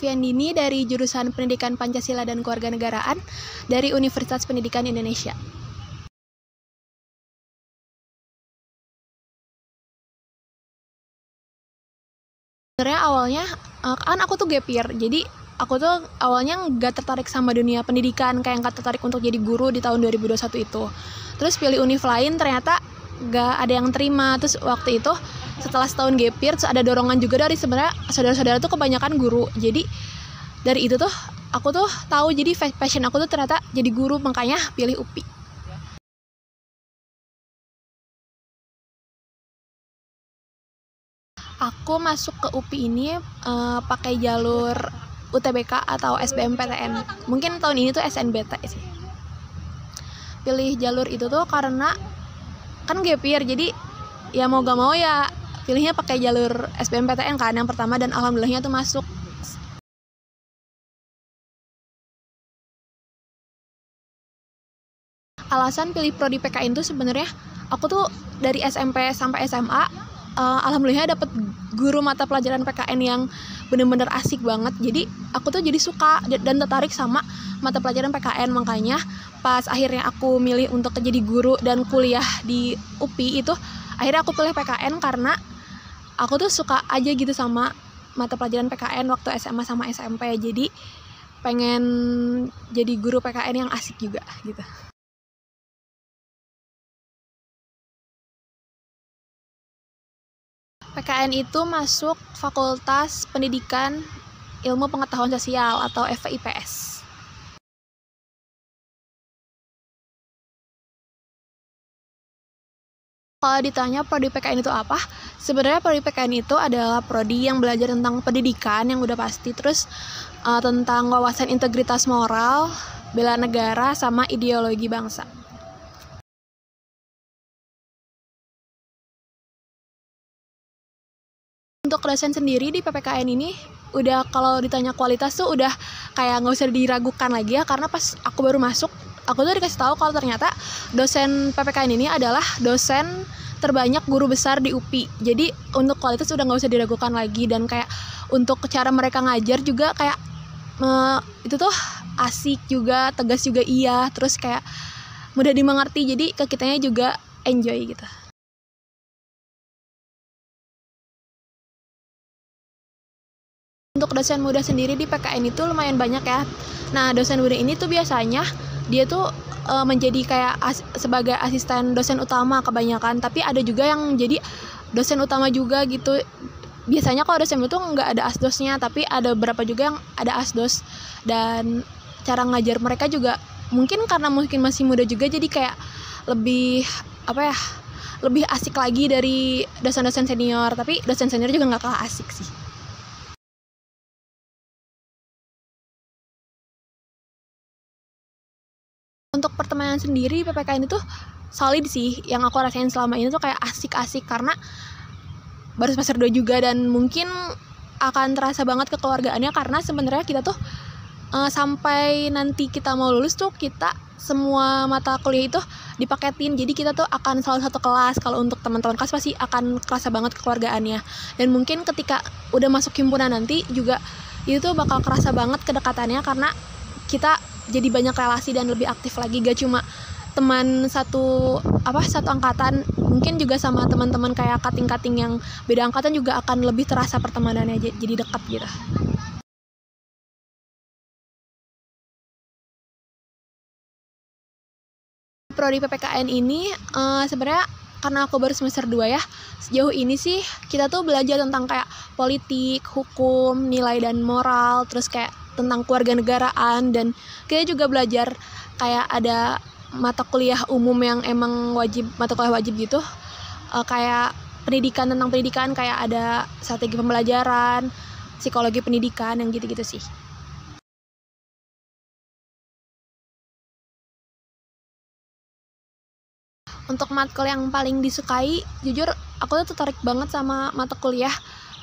Noviandini dari jurusan Pendidikan Pancasila dan Kewarganegaraan dari Universitas Pendidikan Indonesia. Sebenarnya awalnya kan aku tuh gap year, jadi aku tuh awalnya nggak tertarik sama dunia pendidikan, kayak nggak tertarik untuk jadi guru di tahun 2021 itu. Terus pilih univ lain, ternyata nggak ada yang terima. Terus waktu itu setelah setahun gap year, terus ada dorongan juga dari sebenarnya saudara-saudara tuh kebanyakan guru. Jadi dari itu tuh aku tuh tahu, jadi passion aku tuh ternyata jadi guru, makanya pilih UPI. Aku masuk ke UPI ini pakai jalur UTBK atau SBMPTN. Mungkin tahun ini tuh SNBT sih. Pilih jalur itu tuh karena kan gap year, jadi ya mau gak mau ya pilihnya pakai jalur SBMPTN kan yang pertama, dan alhamdulillahnya tuh masuk. Alasan pilih prodi PKN tuh sebenarnya aku tuh dari SMP sampai SMA alhamdulillah dapet guru mata pelajaran PKN yang bener-bener asik banget. Jadi aku tuh jadi suka dan tertarik sama mata pelajaran PKN. Makanya pas akhirnya aku milih untuk jadi guru dan kuliah di UPI itu, akhirnya aku pilih PKN karena aku tuh suka aja gitu sama mata pelajaran PKN waktu SMA sama SMP. Jadi pengen jadi guru PKN yang asik juga gitu. PKN itu masuk Fakultas Pendidikan Ilmu Pengetahuan Sosial atau FIPS. Kalau ditanya prodi PKN itu apa, sebenarnya prodi PKN itu adalah prodi yang belajar tentang pendidikan yang udah pasti, terus tentang wawasan integritas moral, bela negara, sama ideologi bangsa. Untuk dosen sendiri di PPKN ini udah, kalau ditanya kualitas tuh udah kayak nggak usah diragukan lagi ya, karena pas aku baru masuk aku tuh dikasih tahu kalau ternyata dosen PPKN ini adalah dosen terbanyak guru besar di UPI. Jadi untuk kualitas udah nggak usah diragukan lagi, dan kayak untuk cara mereka ngajar juga kayak itu tuh asik juga, tegas juga iya, terus kayak mudah dimengerti, jadi ke kitanya juga enjoy gitu. Untuk dosen muda sendiri di PKN itu lumayan banyak ya. Nah, dosen muda ini tuh biasanya dia tuh menjadi kayak sebagai asisten dosen utama kebanyakan, tapi ada juga yang jadi dosen utama juga gitu. Biasanya kalau dosen itu nggak ada asdosnya, tapi ada beberapa juga yang ada asdos, dan cara ngajar mereka juga mungkin karena mungkin masih muda juga, jadi kayak lebih lebih asik lagi dari dosen-dosen senior. Tapi dosen senior juga nggak kalah asik sih. Untuk pertemanan sendiri PPKN itu solid sih, yang aku rasain selama ini tuh kayak asik-asik karena baru semester 2 juga, dan mungkin akan terasa banget kekeluargaannya karena sebenarnya kita tuh sampai nanti kita mau lulus tuh kita semua mata kuliah itu dipaketin, jadi kita tuh akan selalu satu kelas. Kalau untuk teman-teman kelas pasti akan kerasa banget kekeluargaannya, dan mungkin ketika udah masuk himpunan nanti juga itu tuh bakal kerasa banget kedekatannya karena kita jadi banyak relasi dan lebih aktif lagi, gak cuma teman satu angkatan, mungkin juga sama teman-teman kayak kating-kating yang beda angkatan juga akan lebih terasa pertemanannya, jadi dekat gitu. Prodi PPKN ini sebenarnya karena aku baru semester 2 ya, sejauh ini sih kita tuh belajar tentang kayak politik, hukum, nilai dan moral, terus kayak tentang kewarganegaraan, dan kita juga belajar kayak ada mata kuliah umum yang emang mata kuliah wajib gitu, kayak pendidikan, tentang pendidikan, kayak ada strategi pembelajaran, psikologi pendidikan, yang gitu-gitu sih. Untuk matkul yang paling disukai, jujur aku tuh tertarik banget sama mata kuliah.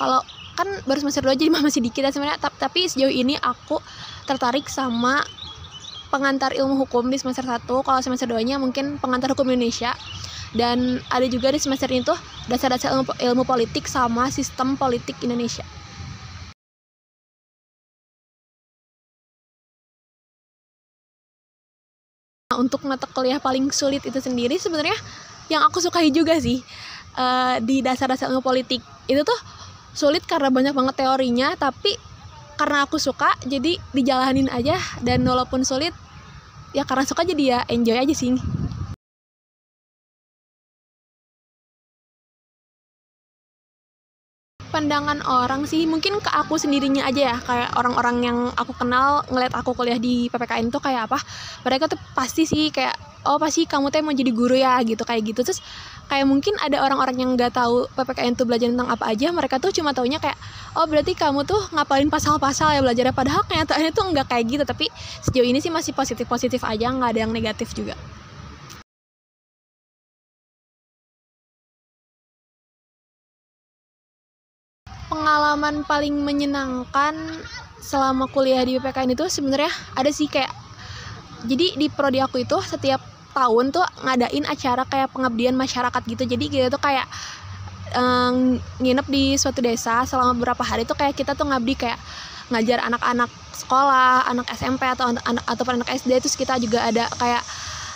Kalau kan baru semester 2 jadi masih dikit ya sebenarnya, tapi sejauh ini aku tertarik sama pengantar ilmu hukum di semester 1. Kalau semester 2-nya mungkin pengantar hukum Indonesia, dan ada juga di semester ini tuh dasar-dasar ilmu politik sama sistem politik Indonesia. untuk mata kuliah paling sulit itu sendiri sebenarnya yang aku sukai juga sih. Di dasar-dasar ilmu politik itu tuh sulit karena banyak banget teorinya, tapi karena aku suka jadi dijalanin aja, dan walaupun sulit ya karena suka jadi ya enjoy aja sih. Pandangan orang sih mungkin ke aku sendirinya aja ya, kayak orang-orang yang aku kenal ngeliat aku kuliah di PPKN tuh kayak apa, mereka tuh pasti sih kayak oh pasti kamu tuh mau jadi guru ya gitu, kayak gitu. Terus kayak mungkin ada orang-orang yang nggak tahu PPKN tuh belajar tentang apa aja, mereka tuh cuma taunya kayak oh berarti kamu tuh ngapalin pasal-pasal ya belajarnya, padahal kenyataannya tuh nggak kayak gitu. Tapi sejauh ini sih masih positif-positif aja, nggak ada yang negatif juga. Pengalaman paling menyenangkan selama kuliah di PPKN itu sebenarnya ada sih, kayak jadi di prodi aku itu setiap tahun tuh ngadain acara kayak pengabdian masyarakat gitu. Jadi kita tuh kayak nginep di suatu desa selama beberapa hari tuh kayak kita tuh ngabdi, kayak ngajar anak-anak sekolah, anak SMP atau ataupun anak SD. Terus kita juga ada kayak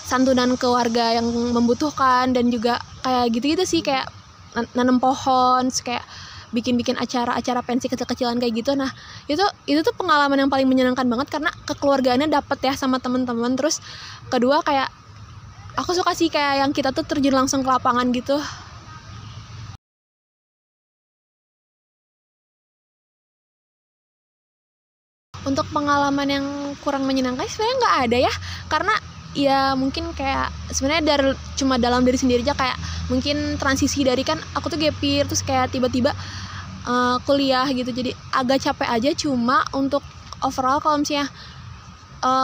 santunan ke warga yang membutuhkan, dan juga kayak gitu-gitu sih, kayak nanam pohon, terus kayak bikin acara-acara pensi kecil-kecilan kayak gitu. Nah, itu tuh pengalaman yang paling menyenangkan banget karena kekeluargaannya dapet ya sama teman-teman. Terus kedua kayak aku suka sih kayak yang kita tuh terjun langsung ke lapangan gitu. Untuk pengalaman yang kurang menyenangkan sebenarnya nggak ada ya, karena ya mungkin kayak sebenarnya cuma dalam diri sendiri aja, kayak mungkin transisi dari kan aku tuh gap year terus kayak tiba-tiba kuliah gitu, jadi agak capek aja. Cuma untuk overall kalau misalnya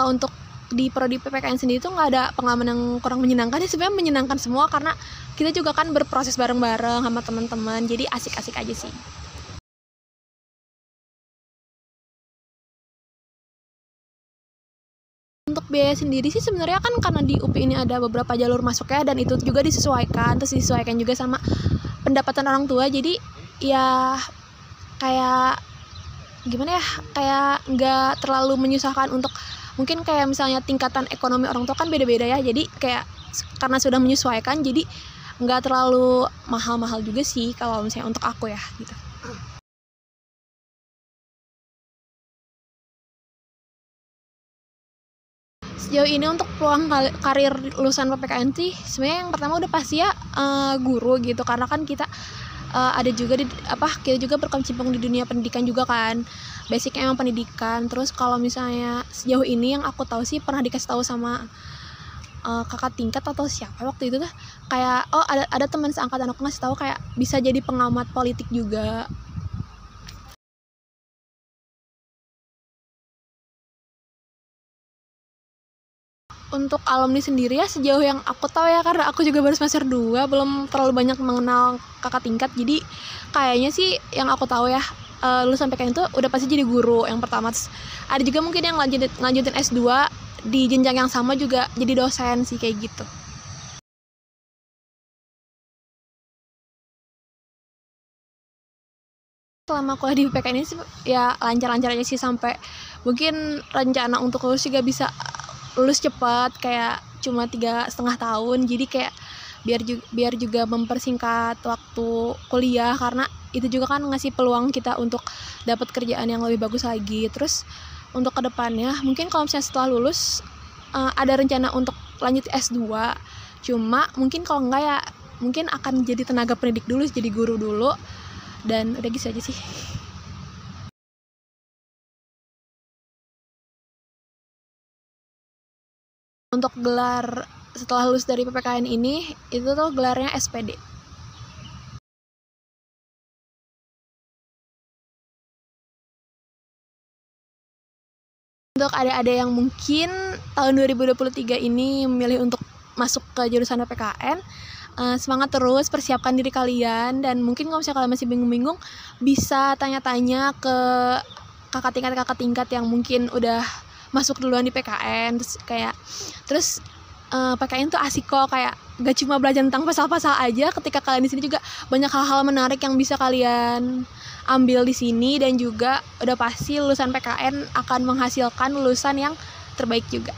untuk di prodi PPKN sendiri tuh nggak ada pengalaman yang kurang menyenangkan ya, sebenarnya menyenangkan semua karena kita juga kan berproses bareng-bareng sama teman-teman, jadi asik-asik aja sih. Untuk biaya sendiri sih sebenarnya kan karena di UPI ini ada beberapa jalur masuknya, dan itu juga disesuaikan juga sama pendapatan orang tua. Jadi ya kayak gimana ya, kayak nggak terlalu menyusahkan. Untuk mungkin kayak misalnya tingkatan ekonomi orang tua kan beda-beda ya, jadi kayak karena sudah menyesuaikan jadi nggak terlalu mahal-mahal juga sih kalau misalnya untuk aku ya gitu. Sejauh ini untuk peluang karir lulusan PPKN sih sebenarnya yang pertama udah pasti ya guru gitu, karena kan kita ada juga kita juga berkecimpung di dunia pendidikan juga kan, basicnya emang pendidikan. Terus kalau misalnya sejauh ini yang aku tahu sih pernah dikasih tahu sama kakak tingkat atau siapa waktu itu tuh, kayak oh ada teman seangkatan aku ngasih tahu kayak bisa jadi pengamat politik juga. Untuk alumni sendiri ya sejauh yang aku tahu ya, karena aku juga baru semester 2, belum terlalu banyak mengenal kakak tingkat. Jadi kayaknya sih yang aku tahu ya, lulusan PKN itu udah pasti jadi guru yang pertama. Terus ada juga mungkin yang lanjutin S2 di jenjang yang sama juga jadi dosen sih, kayak gitu. Selama kuliah di PPKN ini sih ya lancar-lancar aja sih, sampai mungkin rencana untuk lulus juga bisa lulus cepat, kayak cuma 3,5 tahun. Jadi kayak biar juga mempersingkat waktu kuliah, karena itu juga kan ngasih peluang kita untuk dapat kerjaan yang lebih bagus lagi. Terus untuk kedepannya mungkin kalau misalnya setelah lulus ada rencana untuk lanjut S2, cuma mungkin kalau enggak ya mungkin akan jadi tenaga pendidik dulu, jadi guru dulu, dan udah gitu aja sih. Untuk gelar setelah lulus dari PPKN ini itu tuh gelarnya SPD. Untuk adik-adik yang mungkin tahun 2023 ini memilih untuk masuk ke jurusan PPKN, semangat terus, persiapkan diri kalian. Dan mungkin kalau misalnya kalian masih bingung-bingung, bisa tanya-tanya ke kakak tingkat yang mungkin udah masuk duluan di PKN. Terus PKN tuh asik kok, kayak gak cuma belajar tentang pasal-pasal aja. Ketika kalian di sini juga banyak hal-hal menarik yang bisa kalian ambil di sini, dan juga udah pasti lulusan PKN akan menghasilkan lulusan yang terbaik juga.